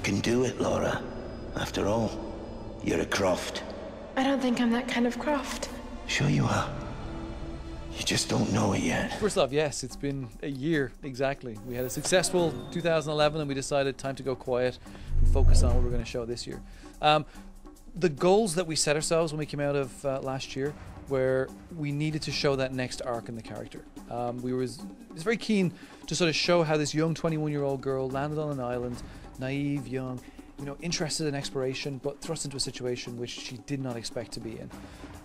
can do it, Laura. After all, you're a Croft. I don't think I'm that kind of Croft. Sure you are. You just don't know it yet. First off, yes, it's been a year exactly. We had a successful 2011 and we decided time to go quiet and focus on what we're going to show this year. The goals that we set ourselves when we came out of last year where we needed to show that next arc in the character. We was very keen to sort of show how this young 21-year-old girl landed on an island, naive, young, interested in exploration, but thrust into a situation which she did not expect to be in.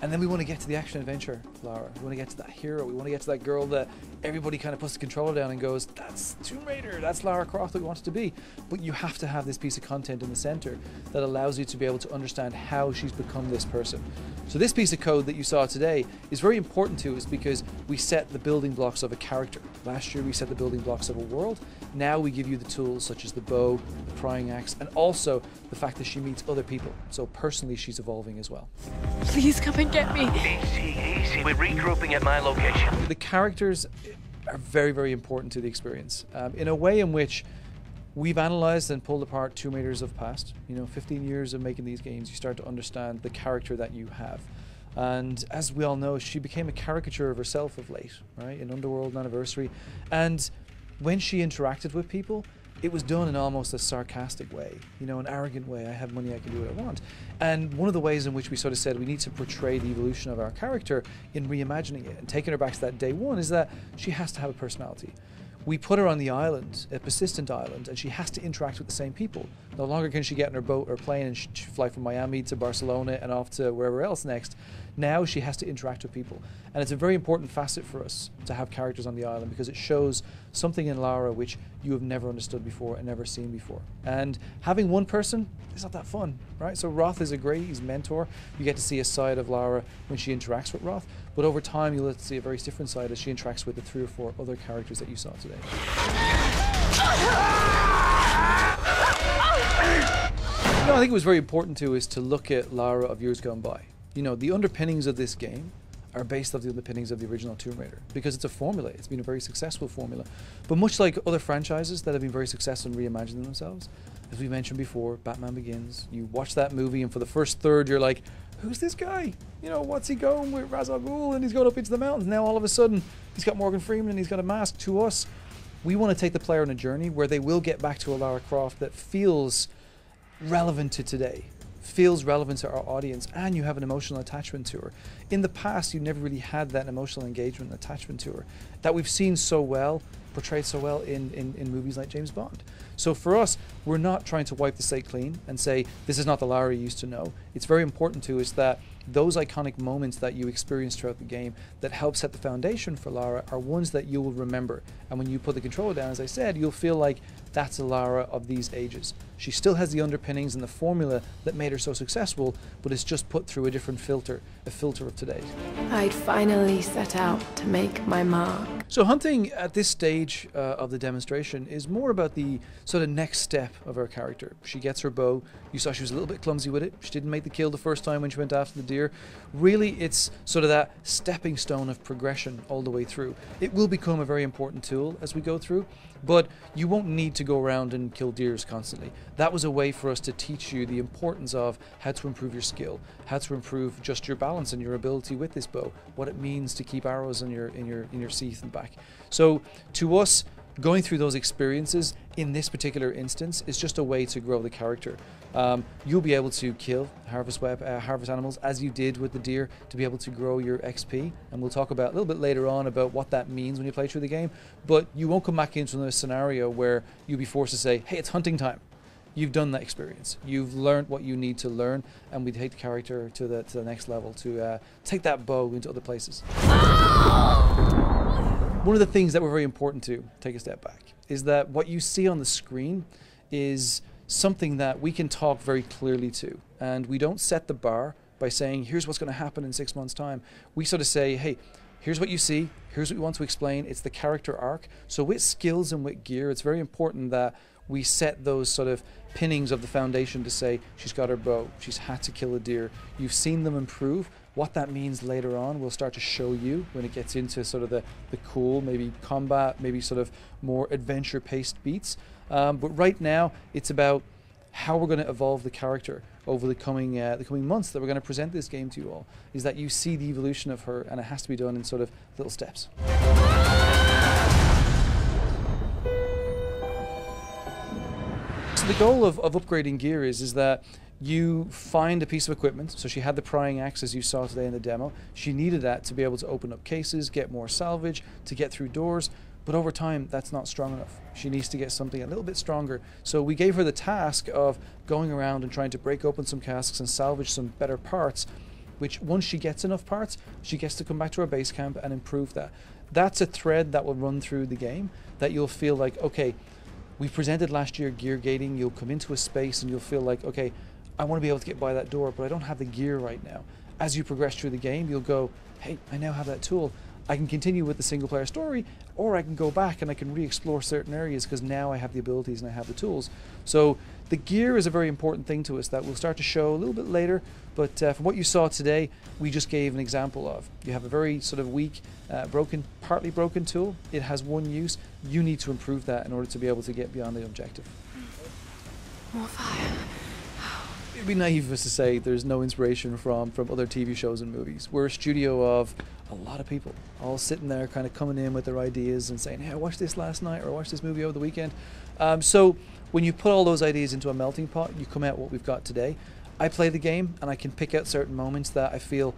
And then we want to get to the action adventure, Lara. We want to get to that hero. We want to get to that girl that everybody kind of puts the controller down and goes, that's Tomb Raider, that's Lara Croft that we want it to be. But you have to have this piece of content in the center that allows you to be able to understand how she's become this person. So this piece of code that you saw today is very important to us because we set the building blocks of a character. Last year we set the building blocks of a world. Now we give you the tools such as the bow, the prying axe, and also the fact that she meets other people. So personally she's evolving as well. Please come and get me. Easy. We're regrouping at my location. The characters are very, very important to the experience. In a way in which we've analysed and pulled apart Tomb Raiders of past. 15 years of making these games, you start to understand the character that you have. And as we all know, she became a caricature of herself of late, right? In Underworld Anniversary. And when she interacted with people, it was done in almost a sarcastic way, an arrogant way. I have money, I can do what I want. And one of the ways in which we sort of said we need to portray the evolution of our character in reimagining it and taking her back to that day one is that she has to have a personality. We put her on the island, a persistent island, and she has to interact with the same people. No longer can she get in her boat or plane and fly from Miami to Barcelona and off to wherever else next. Now she has to interact with people. And it's a very important facet for us to have characters on the island because it shows something in Lara which you have never understood before and never seen before. And having one person is not that fun, right? So Roth is he's a mentor. You get to see a side of Lara when she interacts with Roth, but over time you'll see a very different side as she interacts with the 3 or 4 other characters that you saw today. I think it was very important to is to look at Lara of years gone by. The underpinnings of this game are based off the underpinnings of the original Tomb Raider because it's a formula. It's been a very successful formula. But much like other franchises that have been very successful in reimagining themselves, as we mentioned before, Batman Begins, you watch that movie and for the first third you're like, who's this guy? What's he going with Ra's al Ghul and he's going up into the mountains. Now all of a sudden he's got Morgan Freeman and he's got a mask. To us, we want to take the player on a journey where they will get back to a Lara Croft that feels relevant to today, feels relevant to our audience, and you have an emotional attachment to her. In the past, you never really had that emotional engagement and attachment to her that we've seen so well, portrayed so well in movies like James Bond. So for us, we're not trying to wipe the slate clean and say, this is not the Lara you used to know. It's very important to us that those iconic moments that you experience throughout the game that help set the foundation for Lara are ones that you will remember. And when you put the controller down, as I said, you'll feel like that's a Lara of these ages. She still has the underpinnings and the formula that made her so successful, but it's just put through a different filter, a filter of today. I'd finally set out to make my mark. So hunting at this stage of the demonstration is more about the sort of next step of her character. She gets her bow. You saw she was a little bit clumsy with it. She didn't make the kill the first time when she went after the deer. Really, it's sort of that stepping stone of progression all the way through. It will become a very important tool as we go through, but you won't need to go around and kill deers constantly. That was a way for us to teach you the importance of how to improve your skill, how to improve just your balance and your ability with this bow, what it means to keep arrows in your sheath and back. So to us, going through those experiences in this particular instance is just a way to grow the character. You'll be able to kill harvest animals as you did with the deer to be able to grow your XP, and we'll talk about a little bit later on about what that means when you play through the game. But you won't come back into a scenario where you'll be forced to say, hey, it's hunting time. You've done that experience. You've learned what you need to learn, and we take the character to the next level to take that bow into other places. One of the things that were very important to take a step back is that what you see on the screen is something that we can talk very clearly to, and we don't set the bar by saying here's what's going to happen in 6 months' time. We sort of say, hey, here's what you see, here's what we want to explain. It's the character arc. So with skills and with gear, it's very important that we set those sort of pinnings of the foundation to say she's got her bow, she's had to kill a deer. You've seen them improve. What that means later on we'll start to show you when it gets into sort of the cool, maybe combat, maybe sort of more adventure-paced beats. But right now it's about how we're going to evolve the character over the coming months that we're going to present this game to you all, is that you see the evolution of her, and it has to be done in sort of little steps. So the goal of upgrading gear is that you find a piece of equipment. So she had the prying axe, as you saw today in the demo. She needed that to be able to open up cases, get more salvage, to get through doors. But over time, that's not strong enough. She needs to get something a little bit stronger. So we gave her the task of going around and trying to break open some casks and salvage some better parts, which once she gets enough parts, she gets to come back to her base camp and improve that. That's a thread that will run through the game, that you'll feel like, okay, we presented last year gear gating. You'll come into a space and you'll feel like, okay, I want to be able to get by that door, but I don't have the gear right now. As you progress through the game, you'll go, hey, I now have that tool. I can continue with the single player story, or I can go back and I can re-explore certain areas because now I have the abilities and I have the tools. So the gear is a very important thing to us that we'll start to show a little bit later, but from what you saw today, we just gave an example of. You have a very sort of weak, partly broken tool. It has one use. You need to improve that in order to be able to get beyond the objective. More fire. It'd be naive of us to say there's no inspiration from other TV shows and movies. We're a studio of a lot of people all sitting there kind of coming in with their ideas and saying, hey, I watched this last night, or I watched this movie over the weekend. So when you put all those ideas into a melting pot, you come out what we've got today. I play the game and I can pick out certain moments that I feel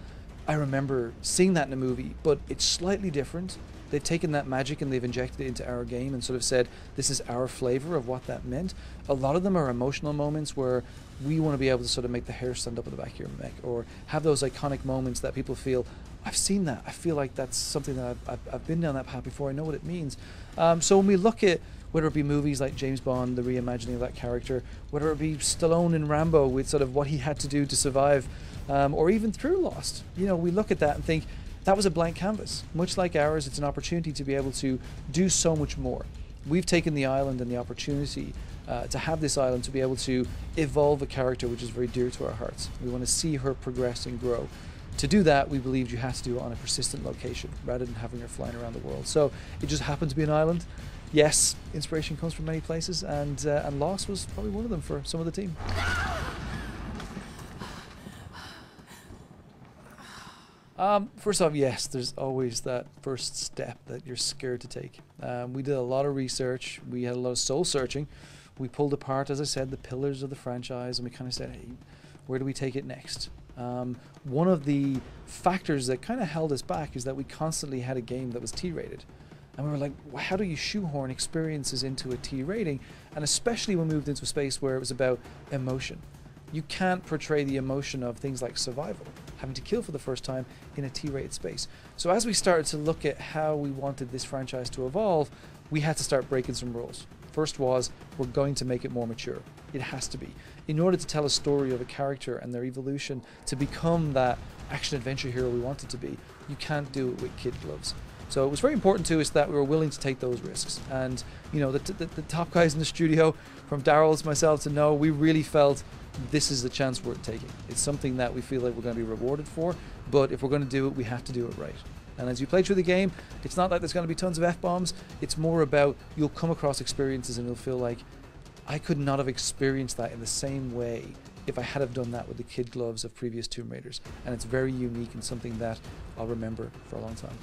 I remember seeing that in a movie, but it's slightly different. They've taken that magic and they've injected it into our game and sort of said, this is our flavor of what that meant. A lot of them are emotional moments where we want to be able to sort of make the hair stand up at the back of your neck, or have those iconic moments that people feel, I've seen that. I feel like that's something that I've been down that path before. I know what it means. So when we look at whether it be movies like James Bond, the reimagining of that character, whether it be Stallone in Rambo with sort of what he had to do to survive, or even through Lost, you know, we look at that and think, that was a blank canvas. Much like ours, it's an opportunity to be able to do so much more. We've taken the island and the opportunity to have this island to be able to evolve a character which is very dear to our hearts. We want to see her progress and grow. To do that, we believed you have to do it on a persistent location rather than having her flying around the world. So it just happened to be an island. Yes, inspiration comes from many places, and Lost was probably one of them for some of the team. First off, yes, there's always that first step that you're scared to take. We did a lot of research. We had a lot of soul searching. We pulled apart, as I said, the pillars of the franchise, and we kind of said, hey, where do we take it next? One of the factors that kind of held us back is that we constantly had a game that was T-rated. And we were like, well, how do you shoehorn experiences into a T rating? And especially when we moved into a space where it was about emotion. You can't portray the emotion of things like survival, having to kill for the first time in a T-rated space. So as we started to look at how we wanted this franchise to evolve, we had to start breaking some rules. First was, we're going to make it more mature. It has to be. In order to tell a story of a character and their evolution to become that action-adventure hero we want it to be, you can't do it with kid gloves. So it was very important to us that we were willing to take those risks. And, you know, the top guys in the studio, from Daryl to myself to Noah, we really felt this is the chance worth taking. It's something that we feel like we're going to be rewarded for, but if we're going to do it, we have to do it right. And as you play through the game, it's not like there's going to be tons of F-bombs. It's more about you'll come across experiences and you'll feel like, I could not have experienced that in the same way if I had have done that with the kid gloves of previous Tomb Raiders. And it's very unique and something that I'll remember for a long time.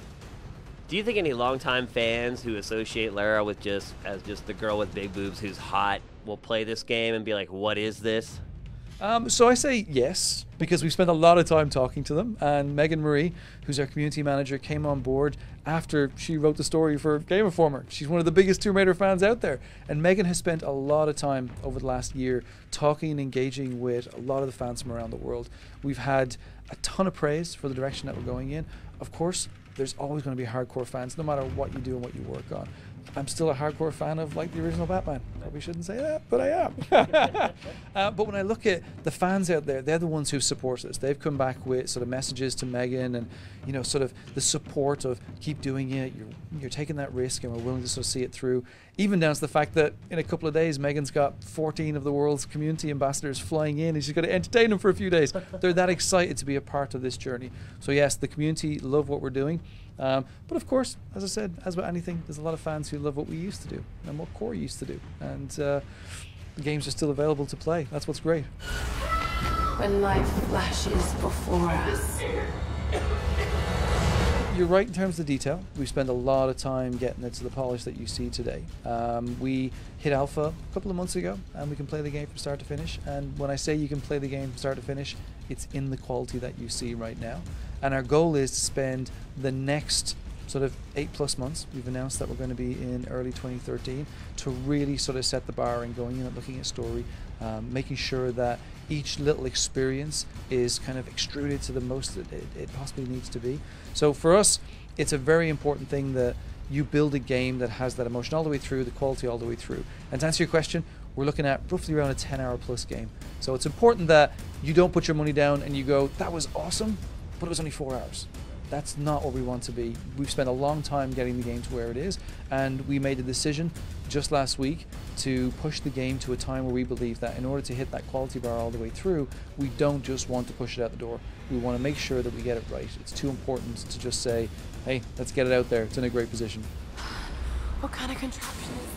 Do you think any longtime fans who associate Lara with just the girl with big boobs who's hot will play this game and be like, what is this? So I say yes, because we spent a lot of time talking to them, and Megan Marie, who's our community manager, came on board after she wrote the story for Game Informer. She's one of the biggest Tomb Raider fans out there, and Megan has spent a lot of time over the last year talking and engaging with a lot of the fans from around the world. We've had a ton of praise for the direction that we're going in. Of course, there's always going to be hardcore fans, no matter what you do and what you work on. I'm still a hardcore fan of like the original Batman. Probably shouldn't say that, but I am. But when I look at the fans out there, they're the ones who support us. They've come back with sort of messages to Megan and, you know, sort of the support of keep doing it. You're taking that risk, and we're willing to sort of see it through. Even down to the fact that in a couple of days, Megan's got 14 of the world's community ambassadors flying in, and she's going to entertain them for a few days. They're that excited to be a part of this journey. So yes, the community love what we're doing. But of course, as I said, as with anything, there's a lot of fans who love what we used to do and what Core used to do. And the games are still available to play. That's what's great. When life flashes before us. You're right in terms of the detail. We spent a lot of time getting it to the polish that you see today. We hit alpha a couple of months ago, and we can play the game from start to finish. And when I say you can play the game from start to finish, it's in the quality that you see right now. And our goal is to spend the next sort of 8+ months. We've announced that we're going to be in early 2013 to really sort of set the bar and going in and looking at story, making sure that each little experience is kind of extruded to the most that it possibly needs to be. So for us, it's a very important thing that you build a game that has that emotion all the way through, the quality all the way through. And to answer your question, we're looking at roughly around a 10-hour plus game. So it's important that you don't put your money down and you go, that was awesome, but it was only 4 hours. That's not what we want to be. We've spent a long time getting the game to where it is, and we made a decision just last week to push the game to a time where we believe that in order to hit that quality bar all the way through, we don't just want to push it out the door. We want to make sure that we get it right. It's too important to just say, hey, let's get it out there. It's in a great position. What kind of contraption is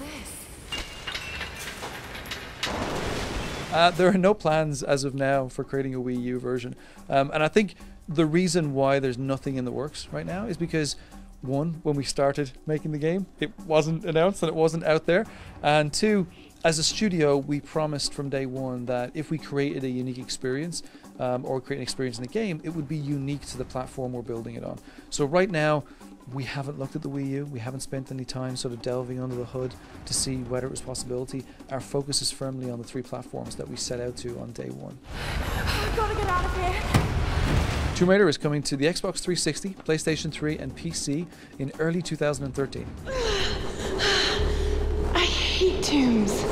this? There are no plans as of now for creating a Wii U version. And I think the reason why there's nothing in the works right now is because, one, when we started making the game, it wasn't announced and it wasn't out there. And two, as a studio, we promised from day one that if we created a unique experience or create an experience in the game, it would be unique to the platform we're building it on. So right now, we haven't looked at the Wii U. We haven't spent any time sort of delving under the hood to see whether it was a possibility. Our focus is firmly on the 3 platforms that we set out to on day one. I've got to get out of here. Tomb Raider is coming to the Xbox 360, PlayStation 3, and PC in early 2013. I hate tombs.